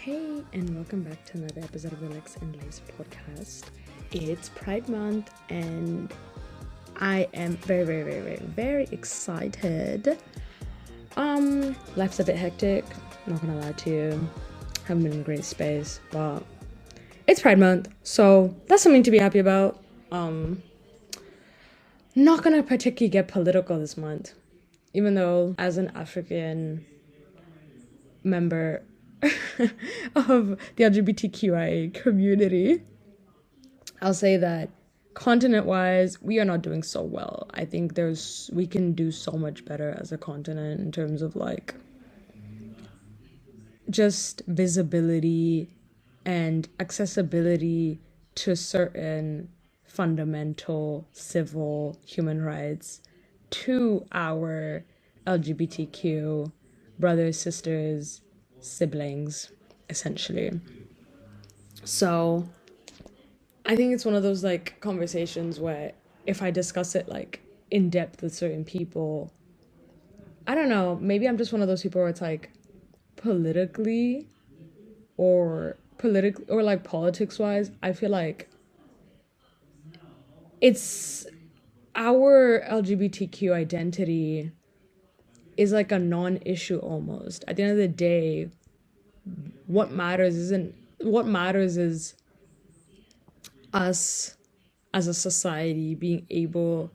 Hey, and welcome back to another episode of the Lexi and Life's podcast. It's Pride Month, and I am very excited. Life's a bit hectic, not gonna lie to you. Haven't been in a great space, but it's Pride Month, so that's something to be happy about. Not gonna particularly get political this month, even though as an African member of the LGBTQIA community, I'll say that continent-wise, we are not doing so well. I think we can do so much better as a continent in terms of like just visibility and accessibility to certain fundamental civil human rights to our LGBTQ brothers, sisters, siblings, essentially. So I think it's one of those like conversations where if I discuss it like in depth with certain people, I don't know, maybe I'm just one of those people where it's like politically or like politics wise, I feel like it's our LGBTQ identity is like a non-issue almost. At the end of the day, what matters is us as a society being able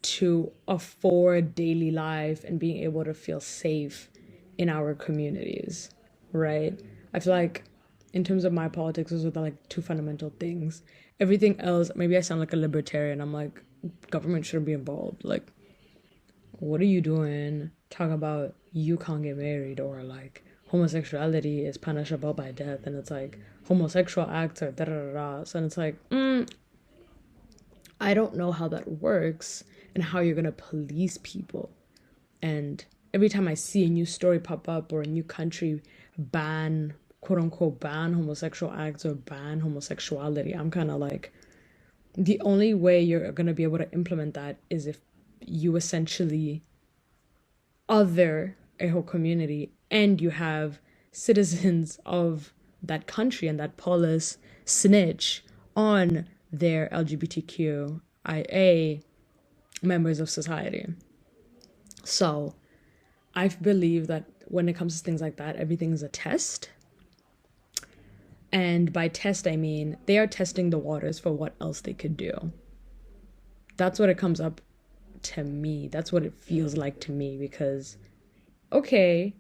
to afford daily life and being able to feel safe in our communities, right? I feel like in terms of my politics, those are the like two fundamental things. Everything else, maybe I sound like a libertarian. I'm like, government shouldn't be involved. Like, what are you doing? Talk about you can't get married, or like homosexuality is punishable by death, and it's like homosexual acts are da da da da. So it's like, I don't know how that works and how you're gonna police people. And every time I see a new story pop up or a new country ban, quote unquote, ban homosexual acts or ban homosexuality, I'm kind of like, the only way you're gonna be able to implement that is if you essentially other a whole community and you have citizens of that country and that polis snitch on their LGBTQIA members of society. So I believe that when it comes to things like that, everything is a test. And by test, I mean they are testing the waters for what else they could do. That's what it comes up to me. That's what it feels like to me, because okay,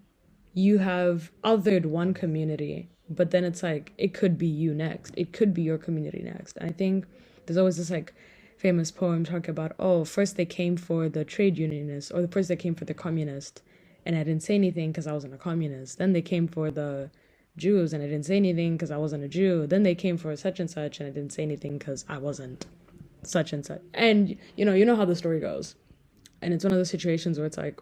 you have othered one community, but then it's like it could be you next. It could be your community next. And I think there's always this like famous poem talking about, oh, first they came for the trade unionists, or the first they came for the communist, and I didn't say anything because I wasn't a communist. Then they came for the Jews, and I didn't say anything because I wasn't a Jew. Then they came for such and such, and I didn't say anything because I wasn't such and such. And you know how the story goes. And it's one of those situations where it's like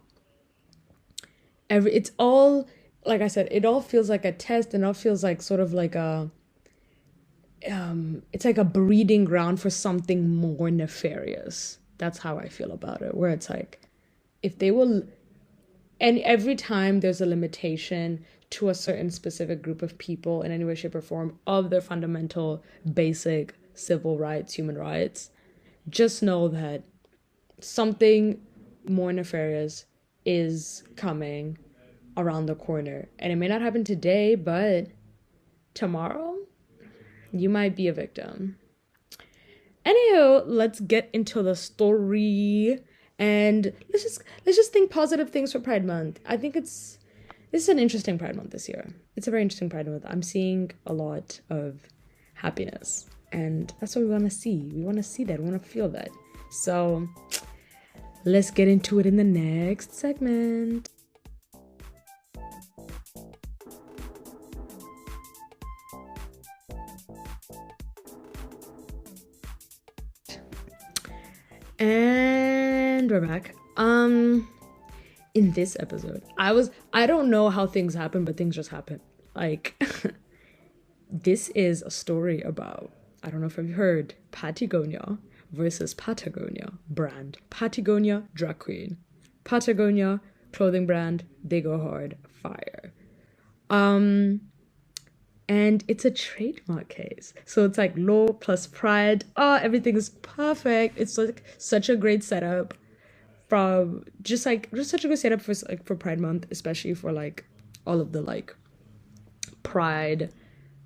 it's all, like I said, it all feels like a test, and it all feels like sort of like a it's like a breeding ground for something more nefarious. That's how I feel about it, where it's like if they will, and every time there's a limitation to a certain specific group of people in any way, shape, or form of their fundamental basic civil rights, human rights, just know that something more nefarious is coming around the corner. And it may not happen today, but tomorrow you might be a victim. Anywho, let's get into the story, and let's just think positive things for Pride Month. I think this is an interesting Pride Month this year. It's a very interesting Pride Month. I'm seeing a lot of happiness, and that's what we want to see. We want to see that. We want to feel that. So let's get into it in the next segment. And we're back. In this episode, I don't know how things happen, but things just happen. Like, this is a story about, I don't know if you've heard, Pattie Gonia versus Patagonia brand. Pattie Gonia, drag queen. Patagonia, clothing brand, they go hard, fire. And it's a trademark case. So it's like law plus pride. Oh, everything is perfect. It's like such a great setup from just such a good setup for like for Pride Month, especially for like all of the like Pride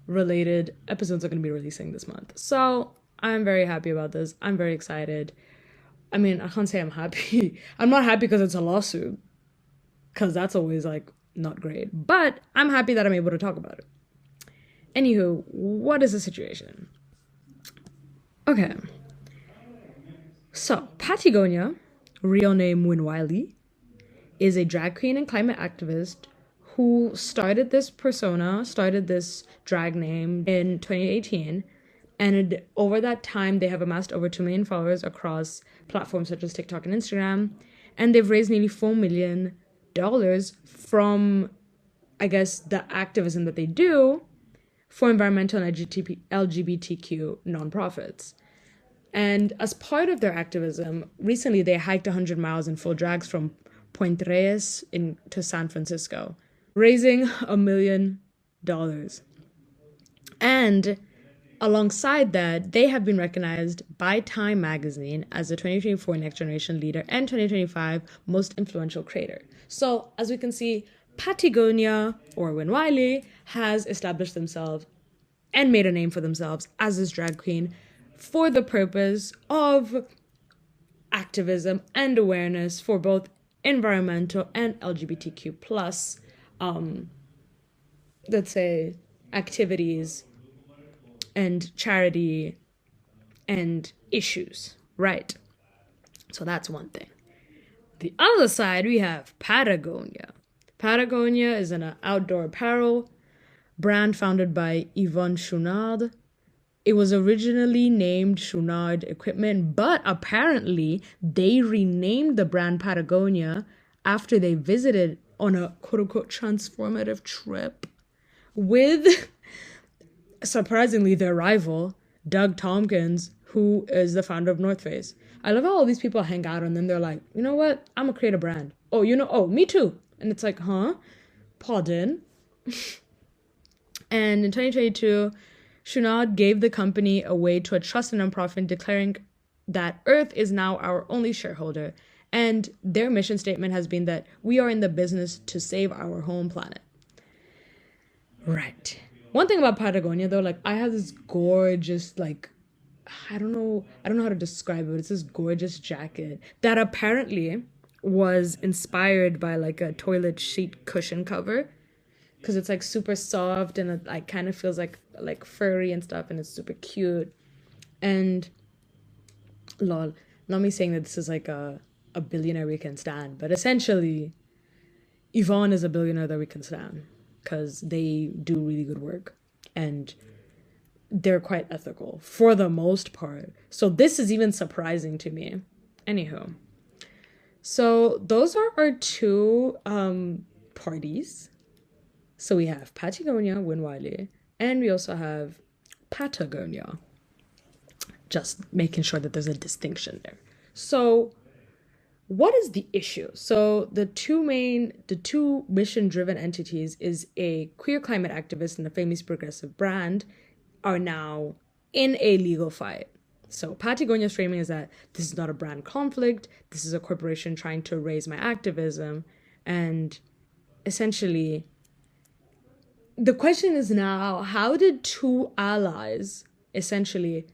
related episodes are going to be releasing this month. So I'm very happy about this. I'm very excited. I mean, I can't say I'm happy. I'm not happy because it's a lawsuit, because that's always like not great. But I'm happy that I'm able to talk about it. Anywho, what is the situation? Okay. So, Pattie Gonia, real name Win Wiley, is a drag queen and climate activist who started this drag name in 2018. And over that time, they have amassed over 2 million followers across platforms such as TikTok and Instagram. And they've raised nearly $4 million from, I guess, the activism that they do for environmental and LGBTQ nonprofits. And as part of their activism, recently they hiked 100 miles in full drags from Point Reyes to San Francisco, raising $1 million. And alongside that, they have been recognized by Time magazine as the 2024 Next Generation Leader and 2025 Most Influential Creator. So, as we can see, Pattie Gonia, or Win Wiley, has established themselves and made a name for themselves as this drag queen for the purpose of activism and awareness for both environmental and LGBTQ plus, let's say, activities and charity and issues, right? So that's one thing. The other side, we have Patagonia. Patagonia is an outdoor apparel brand founded by Yvonne Chouinard. It was originally named Chouinard Equipment, but apparently they renamed the brand Patagonia after they visited on a quote-unquote transformative trip with, surprisingly, their rival, Doug Tompkins, who is the founder of North Face. I love how all these people hang out and then they're like, you know what? I'm gonna create a brand. Oh, me too. And it's like, huh? Pardon? And in 2022, Chouinard gave the company away to a trust and nonprofit, declaring that Earth is now our only shareholder. And their mission statement has been that we are in the business to save our home planet. Right. One thing about Patagonia, though, like, I have this gorgeous, like, I don't know how to describe it, but it's this gorgeous jacket that apparently was inspired by like a toilet sheet cushion cover, because it's like super soft and it like kind of feels like furry and stuff, and it's super cute. And lol, not me saying that this is like a billionaire we can stand, but essentially Yvonne is a billionaire that we can stand because they do really good work and they're quite ethical for the most part. So this is even surprising to me. Anywho, so those are our two parties. So we have Patagonia, Win Wiley, and we also have Patagonia. Just making sure that there's a distinction there. So what is the issue? So the two mission-driven entities is a queer climate activist and a famous progressive brand are now in a legal fight. So Patagonia's framing is that this is not a brand conflict. This is a corporation trying to raise my activism. And essentially, the question is now, how did two allies essentially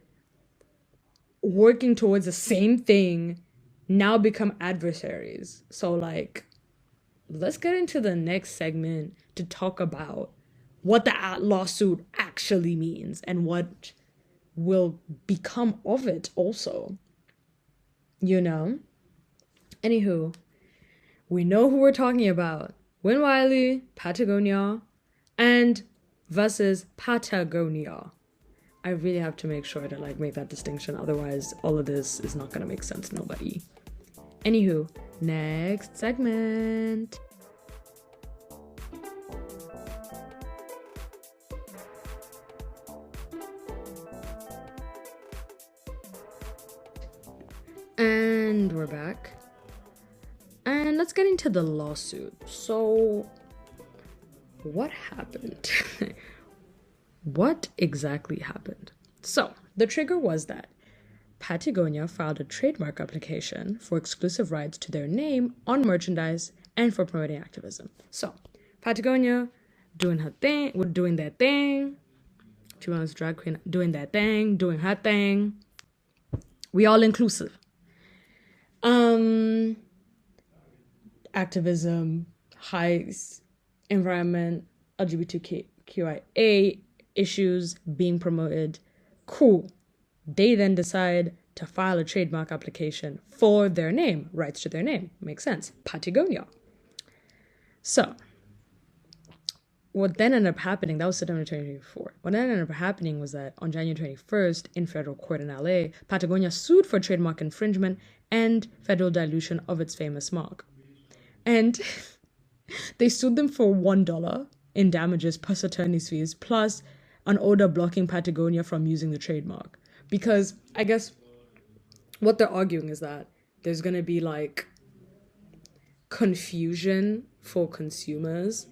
working towards the same thing now become adversaries? So like, let's get into the next segment to talk about what the lawsuit actually means and what will become of it also. Anywho, we know who we're talking about. Win Wiley, Patagonia, and versus Patagonia. I really have to make sure to like make that distinction. Otherwise, all of this is not going to make sense to nobody. Anywho, next segment. And we're back. And let's get into the lawsuit. So, what happened? what exactly happened? So the trigger was that Patagonia filed a trademark application for exclusive rights to their name on merchandise and for promoting activism. So Patagonia doing her thing, doing their thing. To be honest, drag queen doing their thing, doing her thing. We all inclusive. Activism, high environment, LGBTQIA issues being promoted. Cool. They then decide to file a trademark application for their name, rights to their name. Makes sense. Patagonia. So, what then ended up happening, that was September 2024. What then ended up happening was that on January 21st, in federal court in LA, Patagonia sued for trademark infringement and federal dilution of its famous mark. And they sued them for $1 in damages plus attorney's fees, plus an order blocking Patagonia from using the trademark. Because I guess what they're arguing is that there's going to be like confusion for consumers,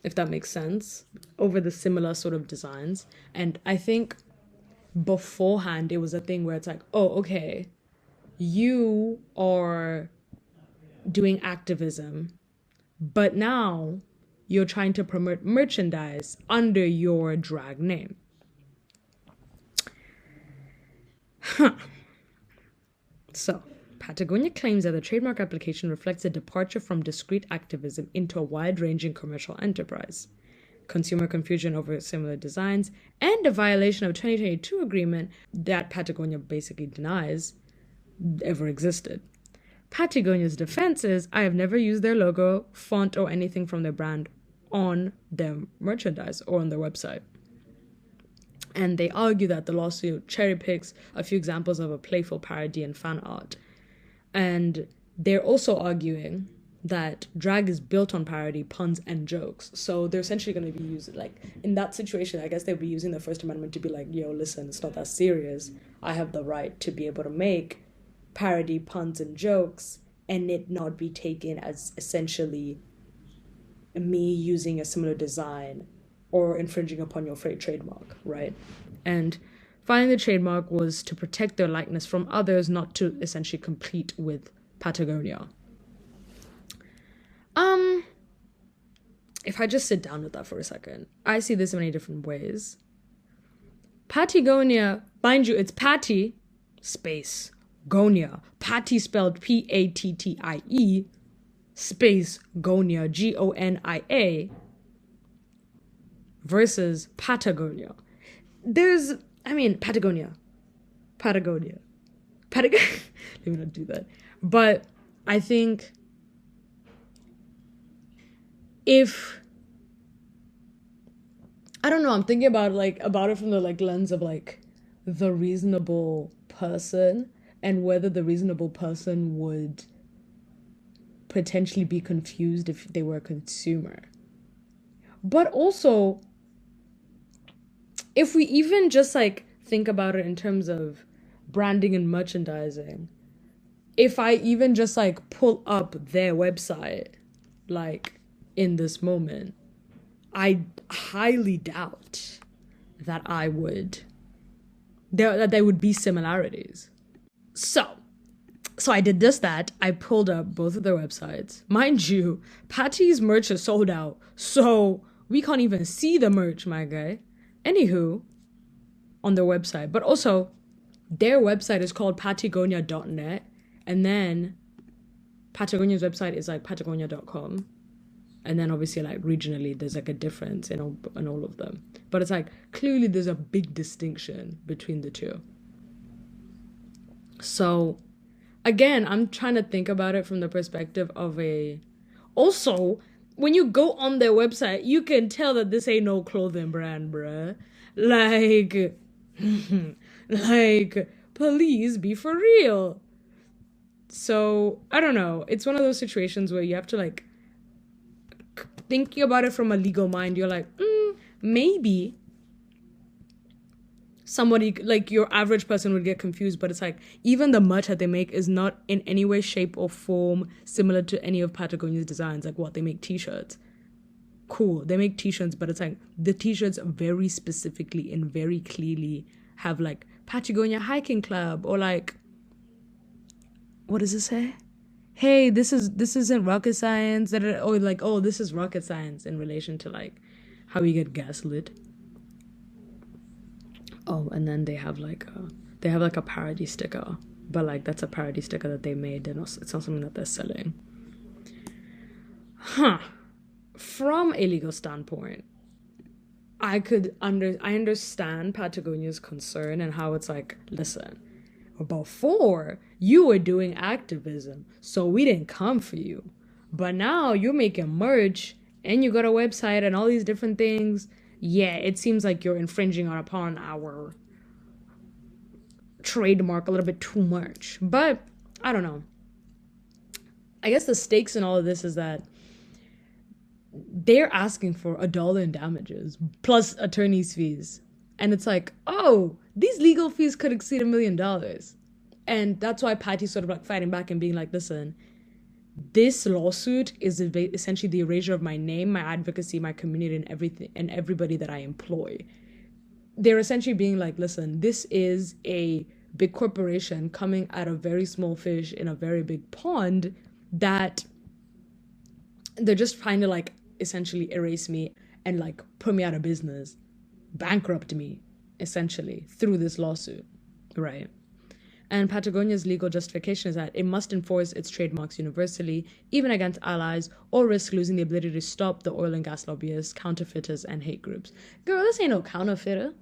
if that makes sense, over the similar sort of designs. And I think beforehand it was a thing where it's like, oh, okay, you are doing activism, but now you're trying to promote merchandise under your drag name. So, Patagonia claims that the trademark application reflects a departure from discrete activism into a wide-ranging commercial enterprise, consumer confusion over similar designs, and a violation of a 2022 agreement that Patagonia basically denies ever existed. Patagonia's defense is, I have never used their logo, font, or anything from their brand on their merchandise or on their website. And they argue that the lawsuit cherry picks a few examples of a playful parody and fan art. And they're also arguing that drag is built on parody, puns, and jokes. So they're essentially going to be using, like, in that situation, I guess they'll be using the First Amendment to be like, yo, listen, it's not that serious. I have the right to be able to make parody, puns, and jokes and it not be taken as essentially me using a similar design or infringing upon your trademark, right? And filing the trademark was to protect their likeness from others, not to essentially compete with Patagonia. If I just sit down with that for a second, I see this in many different ways. Patagonia, mind you, it's Pattie, space, Gonia. Pattie spelled Pattie, space, Gonia, Gonia, versus Patagonia. Patagonia. Let me not do that. But I think I'm thinking about it from the lens of the reasonable person and whether the reasonable person would potentially be confused if they were a consumer. But also, if we even just think about it in terms of branding and merchandising, if I even just pull up their website in this moment, I highly doubt that there would be similarities. So I did that. I pulled up both of their websites. Mind you, Pattie's merch is sold out, so we can't even see the merch, my guy. Anywho, on their website. But also, their website is called patagonia.net, and then Patagonia's website is patagonia.com. And then obviously regionally there's a difference in all of them. But it's clearly there's a big distinction between the two. So again, I'm trying to think about it from the perspective of also, when you go on their website, you can tell that this ain't no clothing brand, bruh. Please be for real. So I don't know. It's one of those situations where you have to thinking about it from a legal mind, you're maybe somebody your average person would get confused, but it's even the merch that they make is not in any way, shape, or form similar to any of Patagonia's designs. What they make t-shirts. cool. They make t-shirts, but it's like the t-shirts very specifically and very clearly have like Patagonia Hiking Club, or like, what does it say? Hey, this isn't rocket science, or like, oh, this is rocket science in relation to like how you get gaslit. Oh, and then they have like a parody sticker, but like that's a parody sticker that they made. It's not something that they're selling. Huh. From a legal standpoint, I understand Patagonia's concern and how it's like, listen, before you were doing activism, so we didn't come for you. But now you're making merch and you got a website and all these different things. Yeah, it seems like you're infringing upon our trademark a little bit too much. But I don't know. I guess the stakes in all of this is that they're asking for $1 in damages plus attorney's fees. And it's like, oh, these legal fees could exceed $1 million. And that's why Patty's sort of like fighting back and being like, listen, this lawsuit is essentially the erasure of my name, my advocacy, my community, and everything, and everybody that I employ. They're essentially being like, listen, this is a big corporation coming at a very small fish in a very big pond, that they're just trying to like essentially erase me and like put me out of business, bankrupt me essentially through this lawsuit, right? And Patagonia's legal justification is that it must enforce its trademarks universally, even against allies, or risk losing the ability to stop the oil and gas lobbyists, counterfeiters, and hate groups. Girl, this ain't no counterfeiter.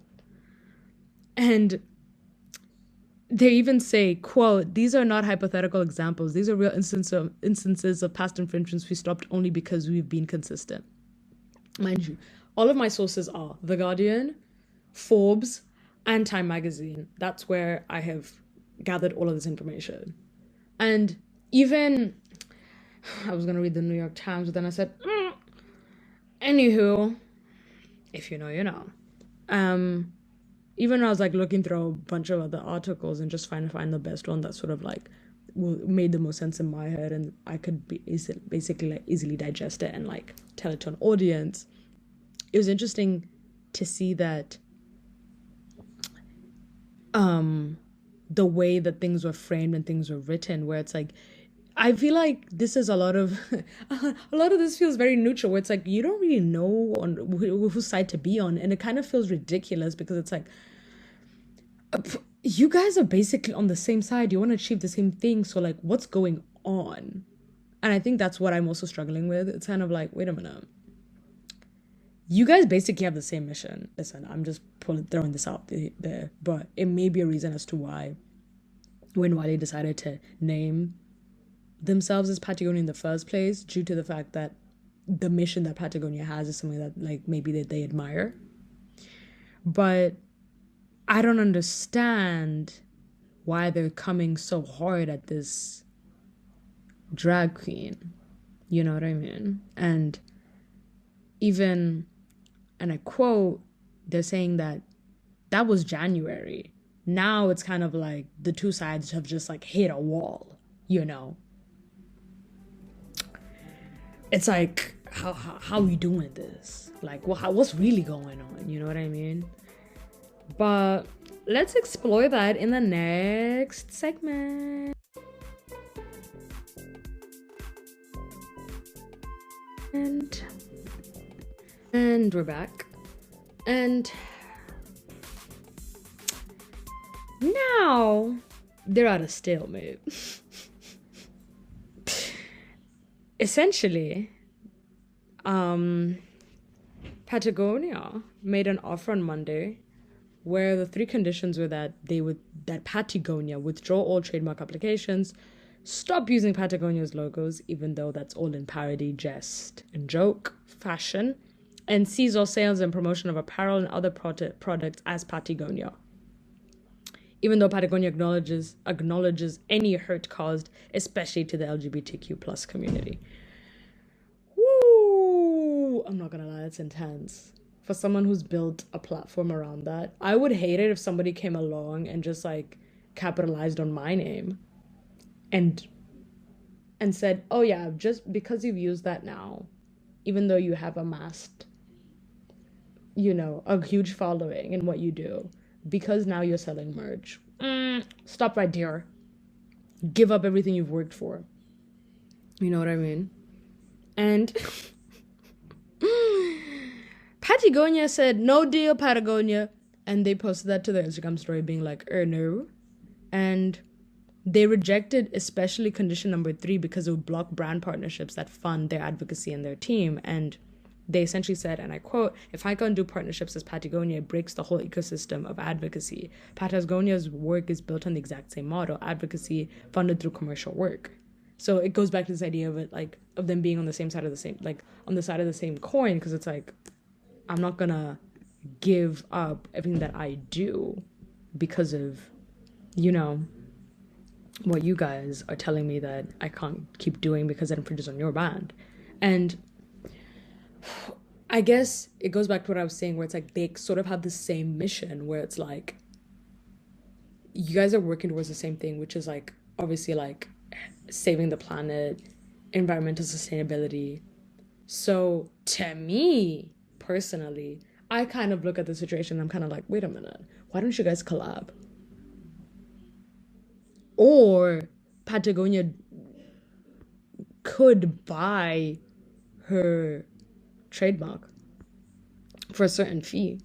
And they even say, quote, these are not hypothetical examples. These are real instances of past infringements we stopped only because we've been consistent. Mind you, all of my sources are The Guardian, Forbes, and Time Magazine. That's where I have gathered all of this information. And even, I was going to read the New York Times, but then I said, anywho, if you know, you know. Even when I was like looking through a bunch of other articles and just trying to find the best one that sort of like made the most sense in my head, and I could basically like easily digest it and like tell it to an audience, it was interesting to see that the way that things were framed and things were written, where it's like, I feel like this is a lot of this feels very neutral, where it's like you don't really know on whose side to be on, and it kind of feels ridiculous because it's like, you guys are basically on the same side, you want to achieve the same thing, so like what's going on? And I think that's what I'm also struggling with. It's kind of like, wait a minute, you guys basically have the same mission. Listen, I'm just throwing this out there, but it may be a reason as to why when Wiley decided to name themselves as Patagonia in the first place, due to the fact that the mission that Patagonia has is something that like maybe that they admire. But I don't understand why they're coming so hard at this drag queen. You know what I mean? And even, and I quote, they're saying that was January. Now it's kind of like the two sides have just like hit a wall, you know? It's like, how are we doing this? Like, what's really going on? You know what I mean? But let's explore that in the next segment. And we're back. And now they're at a stalemate. Essentially, Patagonia made an offer on Monday where the three conditions were that Pattie Gonia withdraw all trademark applications, stop using Patagonia's logos, even though that's all in parody, jest, and joke fashion, and cease all sales and promotion of apparel and other products as Patagonia, even though Patagonia acknowledges any hurt caused, especially to the LGBTQ plus community. Woo! I'm not gonna lie, it's intense. For someone who's built a platform around that, I would hate it if somebody came along and just like capitalized on my name and said, oh yeah, just because you've used that now, even though you have amassed, a huge following in what you do, because now you're selling merch. Stop right there. Give up everything you've worked for. You know what I mean? And Pattie Gonia said, "No deal, Patagonia." And they posted that to their Instagram story being like, no. And they rejected especially condition number 3 because it would block brand partnerships that fund their advocacy and their team. And they essentially said, and I quote, "If I can't do partnerships as Patagonia, it breaks the whole ecosystem of advocacy. Patagonia's work is built on the exact same model, advocacy funded through commercial work." So it goes back to this idea of it, like, of them being on the same side of the same, like, on the side of the same coin, because it's like, I'm not gonna give up everything that I do because of, what you guys are telling me that I can't keep doing because it infringes on your brand. And I guess it goes back to what I was saying, where it's like they sort of have the same mission, where it's like you guys are working towards the same thing, which is like obviously like saving the planet, environmental sustainability. So to me personally, I kind of look at the situation and I'm kind of like, wait a minute, why don't you guys collab? Or Patagonia could buy her trademark for a certain fee.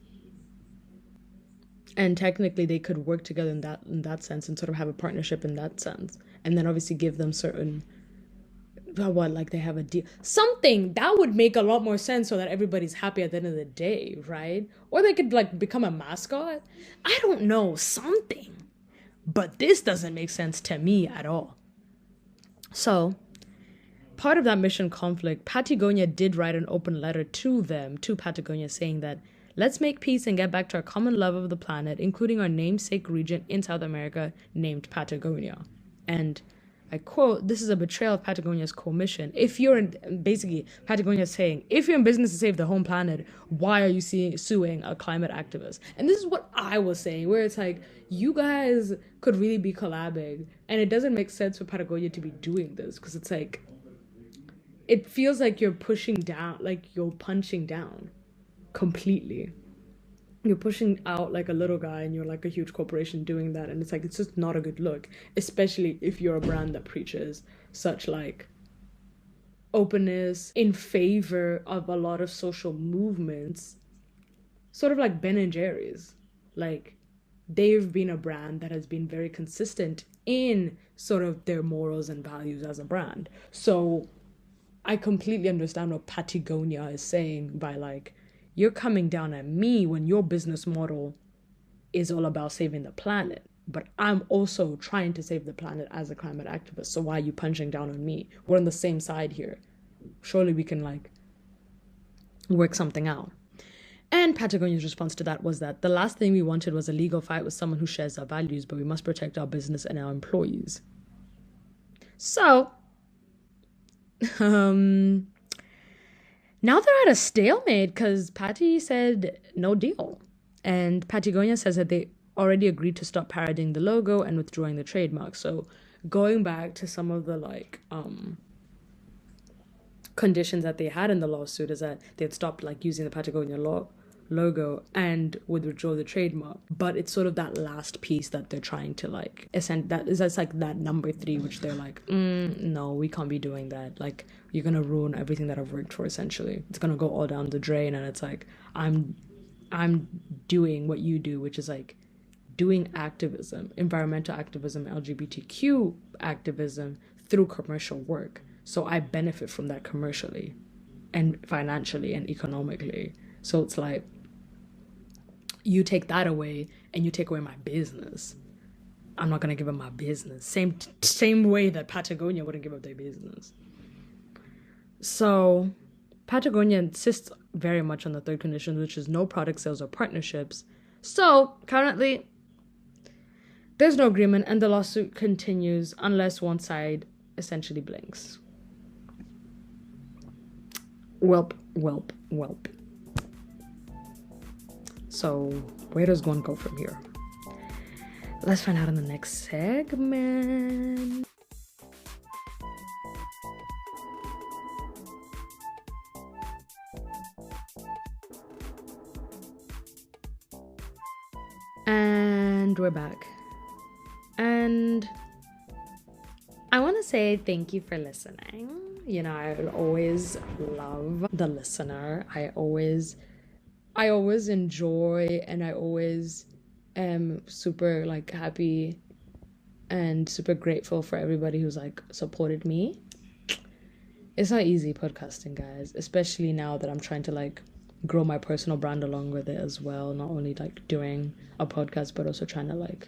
And technically they could work together in that sense and sort of have a partnership in that sense. And then obviously give them certain, like they have a deal. Something that would make a lot more sense so that everybody's happy at the end of the day, right? Or they could like become a mascot. I don't know, something. But this doesn't make sense to me at all. So, part of that mission conflict, Patagonia did write an open letter to Patagonia, saying that, "Let's make peace and get back to our common love of the planet, including our namesake region in South America named Patagonia." And I quote, "This is a betrayal of Patagonia's core mission. Basically, Patagonia is saying, if you're in business to save the home planet, why are you suing a climate activist?" And this is what I was saying, where it's like, you guys could really be collabing. And it doesn't make sense for Patagonia to be doing this, because it's like, it feels like you're pushing down, like you're punching down completely. You're pushing out like a little guy and you're like a huge corporation doing that. And it's like, it's just not a good look, especially if you're a brand that preaches such like openness in favor of a lot of social movements, sort of like Ben and Jerry's. Like, they've been a brand that has been very consistent in sort of their morals and values as a brand. So I completely understand what Patagonia is saying by like, you're coming down at me when your business model is all about saving the planet. But I'm also trying to save the planet as a climate activist. So why are you punching down on me? We're on the same side here. Surely we can like work something out. And Patagonia's response to that was that the last thing we wanted was a legal fight with someone who shares our values, but we must protect our business and our employees. So, now they're at a stalemate because Patty said no deal. And Patagonia says that they already agreed to stop parodying the logo and withdrawing the trademark. So going back to some of the like conditions that they had in the lawsuit is that they'd stopped like using the Patagonia logo and would withdraw the trademark. But it's sort of that last piece that they're trying to like that's like that number 3, which they're like, no, we can't be doing that. Like, you're gonna ruin everything that I've worked for. Essentially, it's gonna go all down the drain. And it's like, I'm doing what you do, which is like doing activism, environmental activism, LGBTQ activism through commercial work. So I benefit from that commercially and financially and economically. So it's like, you take that away and you take away my business. I'm not going to give up my business. Same way that Patagonia wouldn't give up their business. So Patagonia insists very much on the third condition, which is no product sales or partnerships. So currently, there's no agreement and the lawsuit continues unless one side essentially blinks. Welp, welp, welp. So where does one go from here? Let's find out in the next segment. And we're back. And I want to say thank you for listening. You know, I always love the listener. I always enjoy, and I always am super like happy and super grateful for everybody who's like supported me. It's not easy podcasting, guys, especially now that I'm trying to like grow my personal brand along with it as well. Not only like doing a podcast, but also trying to like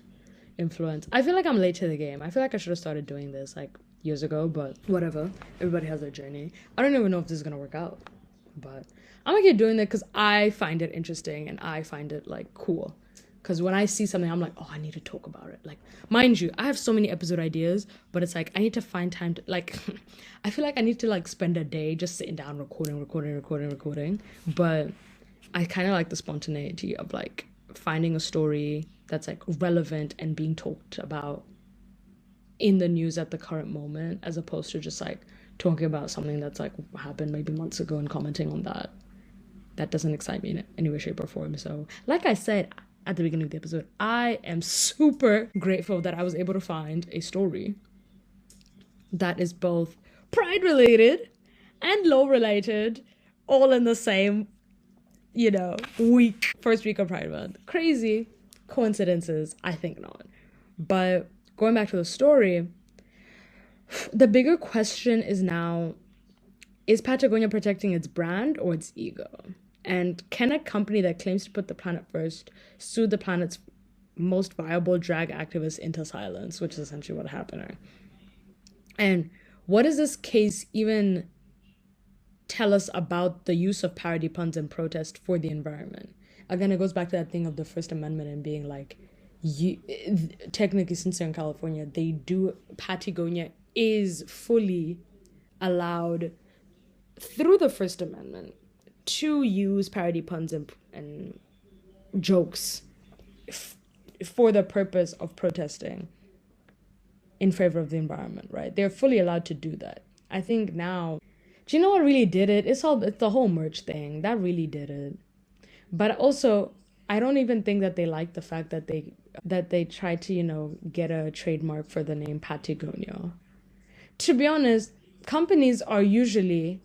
influence. I feel like I'm late to the game. I feel like I should have started doing this like years ago, but whatever. Everybody has their journey. I don't even know if this is gonna work out, but I'm gonna keep doing it because I find it interesting and I find it like cool. Because when I see something, I'm like, oh, I need to talk about it. Like, mind you, I have so many episode ideas, but it's like, I need to find time to, like, I feel like I need to, like, spend a day just sitting down, recording. But I kind of like the spontaneity of, like, finding a story that's, like, relevant and being talked about in the news at the current moment, as opposed to just, like, talking about something that's, like, happened maybe months ago and commenting on that. That doesn't excite me in any way, shape, or form. So, like I said at the beginning of the episode, I am super grateful that I was able to find a story that is both pride related and law related, all in the same, you know, week, first week of Pride Month. Crazy coincidences? I think not. But going back to the story, the bigger question is now, is Patagonia protecting its brand or its ego? And can a company that claims to put the planet first sue the planet's most viable drag activists into silence, which is essentially what happened. And what does this case even tell us about the use of parody puns and protest for the environment? Again, it goes back to that thing of the First Amendment and being like, technically, since they're in California, Pattie Gonia is fully allowed through the First Amendment to use parody puns and jokes for the purpose of protesting in favor of the environment, right? They're fully allowed to do that. I think now, do you know what really did it? It's the whole merch thing. That really did it. But also, I don't even think that they like the fact that they tried to, you know, get a trademark for the name Patagonia. To be honest, companies are usually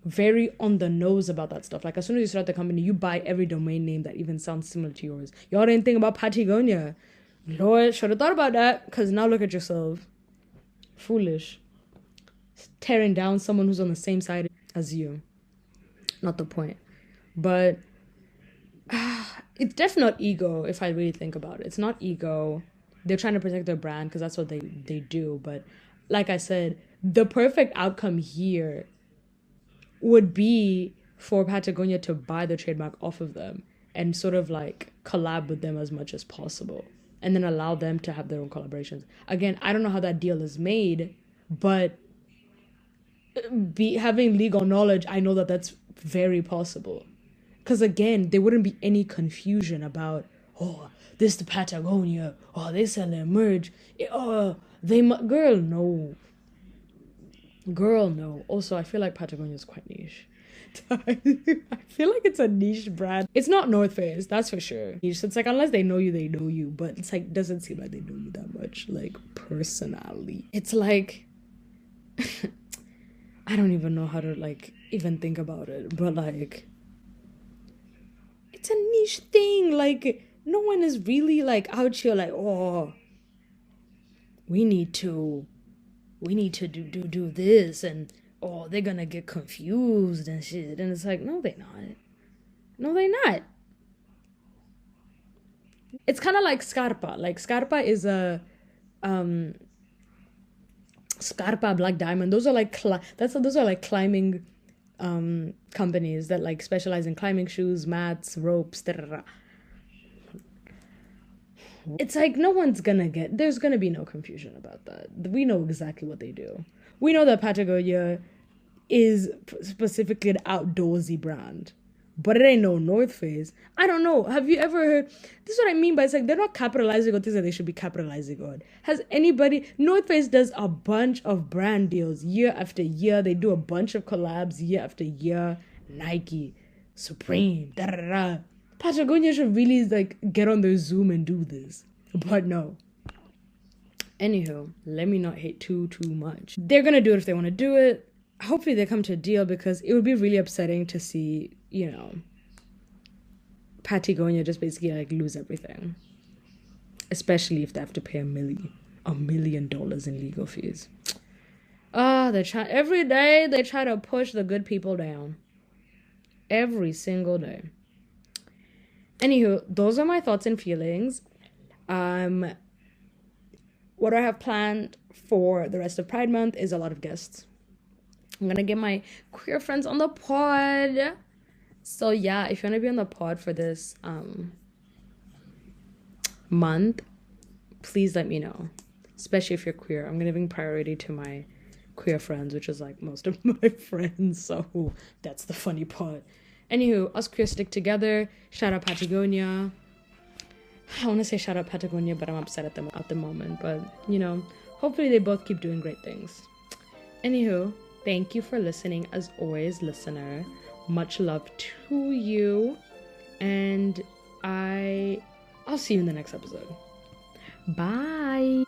very on the nose about that stuff. Like, as soon as you start the company, you buy every domain name that even sounds similar to yours. Y'all didn't think about Patagonia. Lord, should have thought about that, because now look at yourself. Foolish. Tearing down someone who's on the same side as you. Not the point. But it's definitely not ego, if I really think about it. It's not ego. They're trying to protect their brand because that's what they do. But like I said, the perfect outcome here would be for Patagonia to buy the trademark off of them and sort of like collab with them as much as possible, and then allow them to have their own collaborations. Again, I don't know how that deal is made, but having legal knowledge, I know that that's very possible. Because again, there wouldn't be any confusion about, oh, this is the Patagonia, oh, they sell their merch, Girl, no. Also, I feel like Patagonia is quite niche. I feel like it's a niche brand. It's not North Face, that's for sure. Niche. So it's like, unless they know you, they know you. But it's like, doesn't seem like they know you that much, like, personally. It's like, I don't even know how to, like, even think about it. But, like, it's a niche thing. Like, no one is really, like, out here, like, oh, we need to do this, and oh, they're gonna get confused and shit. And it's like, no, they're not. It's kind of like Scarpa. Like, Scarpa is a Scarpa, Black Diamond. Those are like climbing companies that like specialize in climbing shoes, mats, ropes. It's like, there's gonna be no confusion about that. We know exactly what they do. We know that Patagonia is specifically an outdoorsy brand, but it ain't no North Face. I don't know. Have you ever heard? This is what I mean by, it's like, they're not capitalizing on things that they should be capitalizing on. North Face does a bunch of brand deals year after year. They do a bunch of collabs year after year. Nike, Supreme, da da da. Patagonia should really like get on their Zoom and do this. But no. Anywho, let me not hate too much. They're gonna do it if they want to do it. Hopefully they come to a deal, because it would be really upsetting to see, you know, Pattie Gonia just basically like lose everything. Especially if they have to pay $1 million in legal fees. They try every day. They try to push the good people down. Every single day. Anywho, those are my thoughts and feelings. What I have planned for the rest of Pride Month is a lot of guests. I'm gonna get my queer friends on the pod. So yeah, if you wanna be on the pod for this month, please let me know. Especially if you're queer. I'm giving priority to my queer friends, which is like most of my friends. So that's the funny part. Anywho, us queer stick together. Shout out Patagonia. I want to say shout out Patagonia, but I'm upset at them at the moment. But, you know, hopefully they both keep doing great things. Anywho, thank you for listening. As always, listener, much love to you. And I'll see you in the next episode. Bye.